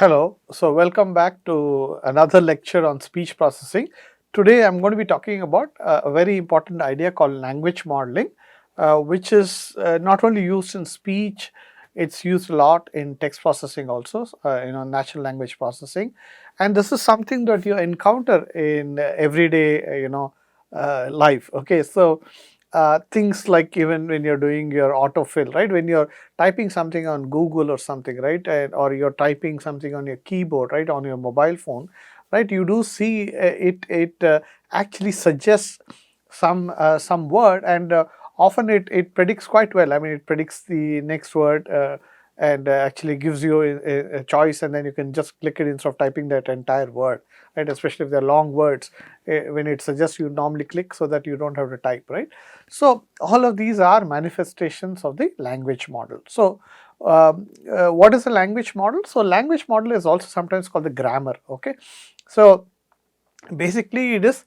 Hello, so welcome back to another lecture on speech processing. Today I'm going to be talking about a very important idea called language modeling, which is not only used in speech, it's used a lot in text processing also, natural language processing. And this is something that you encounter in everyday, life. Okay, so things like even when you're doing your autofill, right? When you're typing something on Google or something, right? Or you're typing something on your keyboard, right? On your mobile phone, right? You do see it actually suggests some word, and often it predicts quite well. I mean, it predicts the next word. And actually gives you a choice, and then you can just click it instead of typing that entire word, right? Especially if they're long words, when it suggests, you normally click so that you don't have to type, right? So all of these are manifestations of the language model. So what is a language model? So language model is also sometimes called the grammar. Okay, so basically it is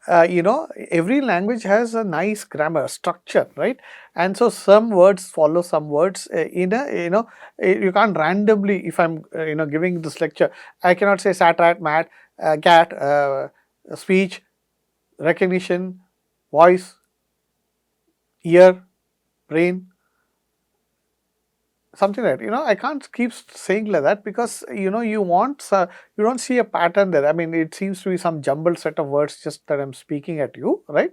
every language has a nice grammar structure, right? And so some words follow some words in a you can't randomly, if I'm giving this lecture, I cannot say sat, rat, mat, cat, speech, recognition, voice, ear, brain, something like that. I can't keep saying like that, because you want you don't see a pattern there. I mean, it seems to be some jumbled set of words just that I'm speaking at you, right?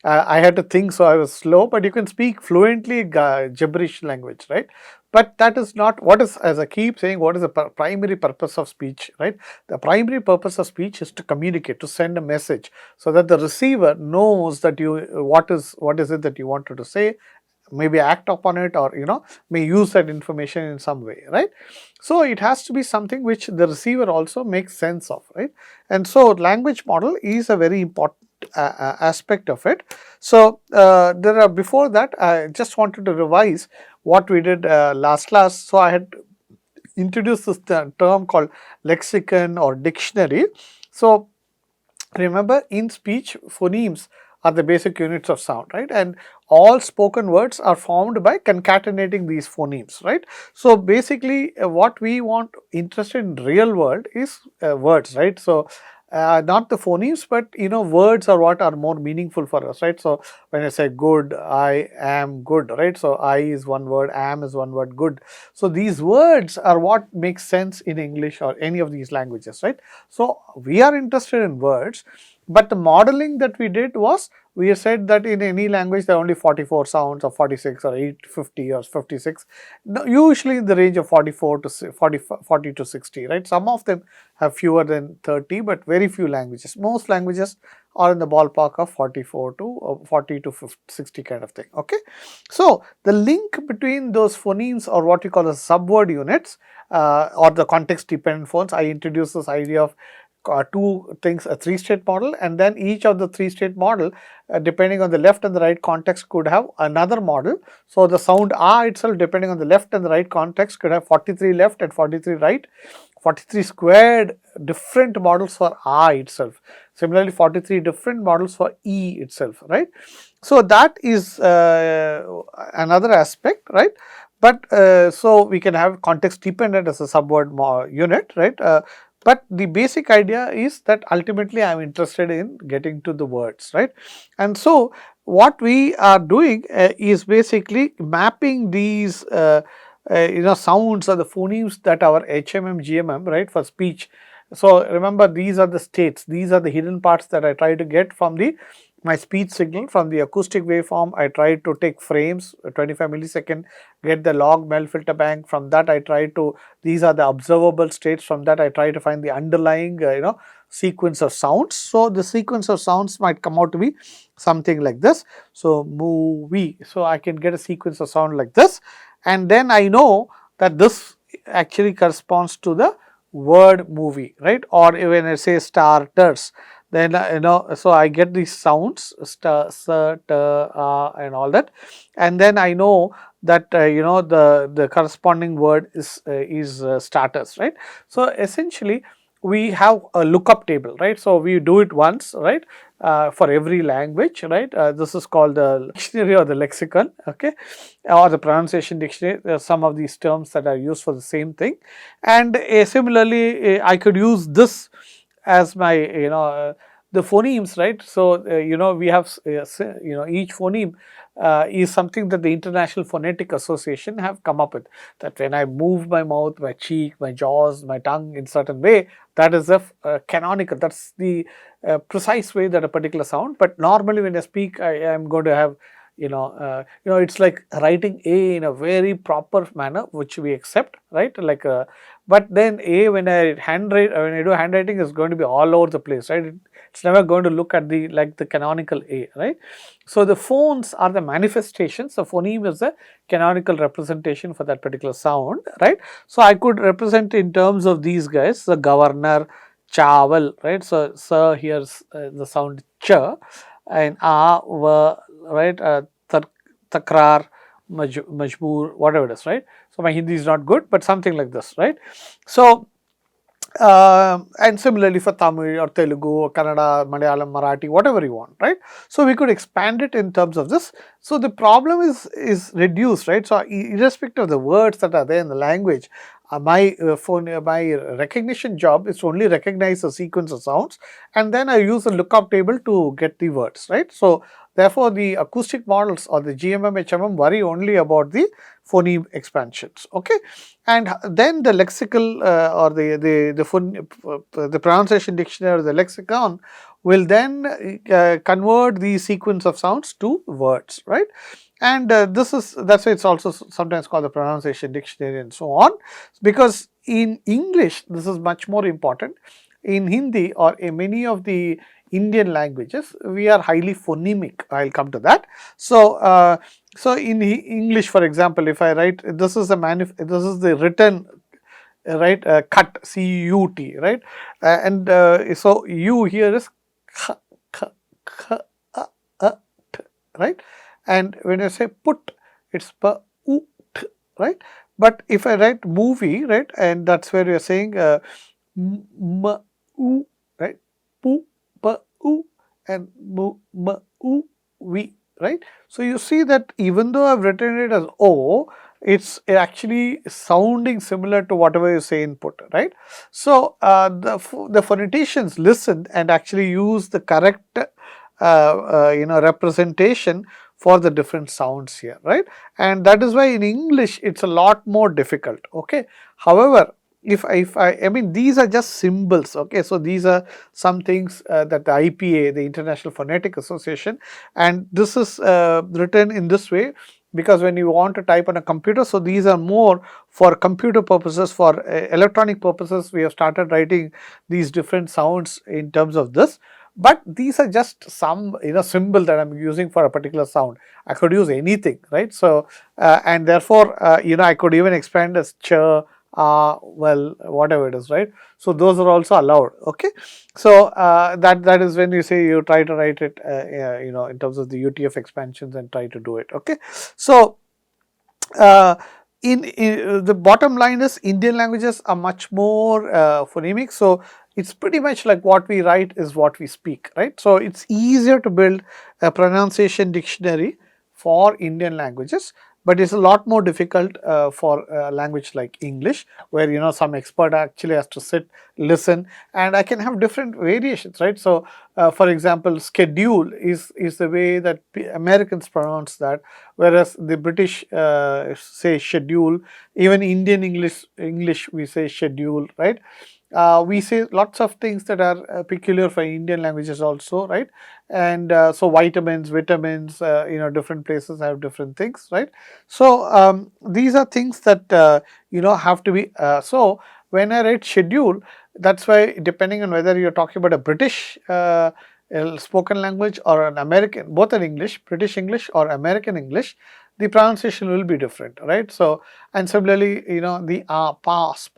I had to think, so I was slow, but you can speak fluently gibberish language, right? But that is not what is, as I keep saying, what is the primary purpose of speech, right? The primary purpose of speech is to communicate, to send a message, so that the receiver knows that what is it that you wanted to say, maybe act upon it, or may use that information in some way, right? So it has to be something which the receiver also makes sense of, right? And so language model is a very important aspect of it. So before that, I just wanted to revise what we did last class. So I had introduced this term called lexicon or dictionary. So remember, in speech, phonemes are the basic units of sound, right? And all spoken words are formed by concatenating these phonemes, right? So basically, what we want interested in real world is words, right? So not the phonemes, but words are what are more meaningful for us, right? So when I say good, I am good, right? So I is one word, am is one word, good. So these words are what makes sense in English or any of these languages, right? So we are interested in words, but the modeling that we did was, we said that in any language there are only 44 sounds, or 46 or 850 or 56, usually in the range of 44 to 40 to 60, right? Some of them have fewer than 30, but very few languages. Most languages are in the ballpark of 44 to 40 to 50, 60 kind of thing. Okay, so the link between those phonemes, or what we call as subword units, or the context dependent phones, I introduced this idea of two things, a three-state model, and then each of the three-state model, depending on the left and the right context, could have another model. So the sound ah itself, depending on the left and the right context, could have 43 left and 43 right, 43 squared different models for ah itself. Similarly, 43 different models for e itself, right? So that is another aspect, right? But so we can have context dependent as a subword unit, right? But the basic idea is that ultimately I am interested in getting to the words, right? And so what we are doing is basically mapping these sounds or the phonemes that our HMM-GMM, right, for speech. So remember, these are the states, these are the hidden parts that I try to get from my speech signal. From the acoustic waveform, I try to take frames, 25 millisecond, get the log Mel filter bank. From that, I try to, these are the observable states. From that, I try to find the underlying, sequence of sounds. So the sequence of sounds might come out to be something like this. So movie. So I can get a sequence of sound like this, and then I know that this actually corresponds to the word movie, right? Or when I say starters, then so I get these sounds st, s, t, and all that, and then I know that the corresponding word is starters, right? So essentially we have a lookup table, right? So we do it once, right, for every language, right? This is called the dictionary or the lexicon, okay, or the pronunciation dictionary. There are some of these terms that are used for the same thing, and similarly, I could use this as my, the phonemes, right? So we have each phoneme is something that the International Phonetic Association have come up with, that when I move my mouth, my cheek, my jaws, my tongue in certain way, that is a canonical, that's the precise way that a particular sound. But normally when I speak, I am going to have, it's like writing A in a very proper manner, which we accept, right? Like but then A, when I do handwriting, is going to be all over the place, right? It's never going to look at the like the canonical A, right? So the phones are the manifestations. The phoneme is the canonical representation for that particular sound, right? So I could represent in terms of these guys, the governor, chawal, right? So sir, here's the sound ch, and right? Takrar, majboor, whatever it is, right? So my Hindi is not good, but something like this, right? So and similarly for Tamil or Telugu or Kannada, Malayalam, Marathi, whatever you want, right? So we could expand it in terms of this. So the problem is reduced, right? So irrespective of the words that are there in the language, my recognition job is to only recognize a sequence of sounds, and then I use a lookup table to get the words, right? So therefore, the acoustic models or the GMM, HMM worry only about the phoneme expansions, okay? And then the lexical the pronunciation dictionary or the lexicon will then convert the sequence of sounds to words, right? And that's why it's also sometimes called the pronunciation dictionary and so on, because in English this is much more important. In Hindi or in many of the Indian languages, we are highly phonemic. I'll come to that. So so in English, for example, if I write, this is the written, right, cut, C-U-T, right, and so U here is kh, kh, kh, t, right, and when I say put, it's pa, u, t, right, but if I write movie, right, and that's where you're saying m, u, right, pu, pa, u, and mu, ma, u, vi, right. So you see that even though I've written it as O, it's actually sounding similar to whatever you say input, right? So the phoneticians listened and actually used the correct representation for the different sounds here, right? And that is why in English it's a lot more difficult, okay? However, if I mean, these are just symbols, okay? So these are some things that the IPA, the International Phonetic Association, and this is written in this way because when you want to type on a computer, so these are more for computer purposes, for electronic purposes, we have started writing these different sounds in terms of this. But these are just some symbol that I'm using for a particular sound. I could use anything, right? So and therefore I could even expand as ch, well, whatever it is, right? So those are also allowed, okay? So that is when you say you try to write it in terms of the UTF expansions and try to do it, okay? So in the bottom line is Indian languages are much more phonemic, so it's pretty much like what we write is what we speak, right? So it's easier to build a pronunciation dictionary for Indian languages, but it's a lot more difficult for a language like English, where some expert actually has to sit, listen, and I can have different variations, right? So for example, schedule is the way that Americans pronounce that, whereas the British say schedule. Even Indian English we say schedule, right? We say lots of things that are peculiar for Indian languages also, right? And so vitamins, different places have different things, right? So these are things that have to be. So when I write schedule, that's why depending on whether you're talking about a British spoken language or an American, both in English, British English or American English, the pronunciation will be different, right? So, and similarly, the pass,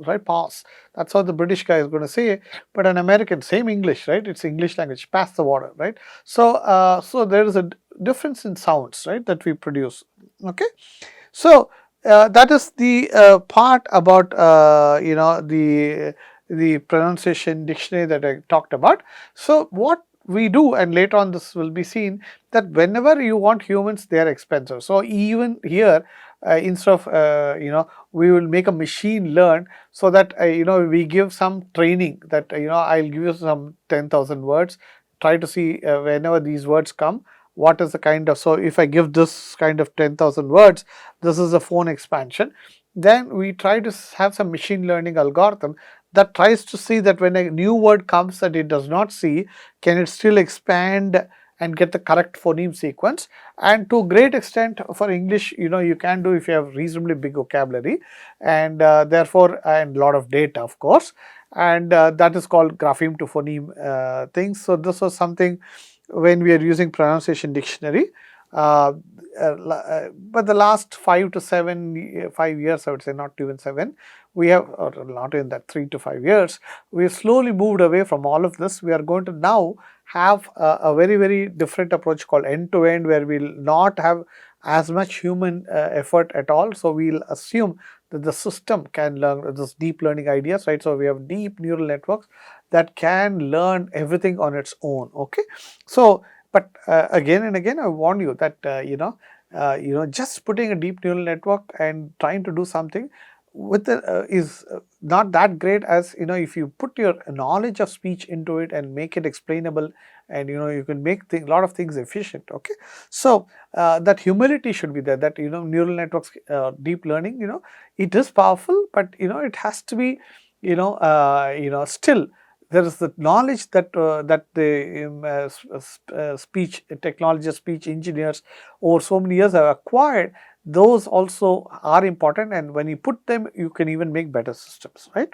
right? Pass. That's how the British guy is going to say, but an American, same English, right? It's English language, pass the water, right? So, so there is a difference in sounds, right, that we produce, okay? So, that is the part about the pronunciation dictionary that I talked about. So what we do, and later on this will be seen, that whenever you want humans, they are expensive. So even here, instead of we will make a machine learn, so that we give some training that I'll give you some 10,000 words, try to see whenever these words come, what is the kind of, so if I give this kind of 10,000 words, this is a phone expansion. Then we try to have some machine learning algorithm that tries to see that when a new word comes that it does not see, can it still expand and get the correct phoneme sequence. And to a great extent for English, you can do if you have reasonably big vocabulary, and therefore, and a lot of data, of course, and that is called grapheme to phoneme things. So this was something when we are using pronunciation dictionary. Uh, but the last 5 years, I would say, not even 7, we have, or not in that 3 to 5 years, we have slowly moved away from all of this. We are going to now have a very, very different approach called end-to-end, where we'll not have as much human effort at all. So we'll assume that the system can learn this deep learning ideas, right? So we have deep neural networks that can learn everything on its own. Okay, so but again and again, I warn you that just putting a deep neural network and trying to do something with the is not that great as if you put your knowledge of speech into it and make it explainable, and you can make a lot of things efficient. Okay, so that humility should be there, that neural networks, deep learning, it is powerful, but it has to be still there is the knowledge that the speech technologists, speech engineers over so many years have acquired. Those also are important, and when you put them, you can even make better systems, right?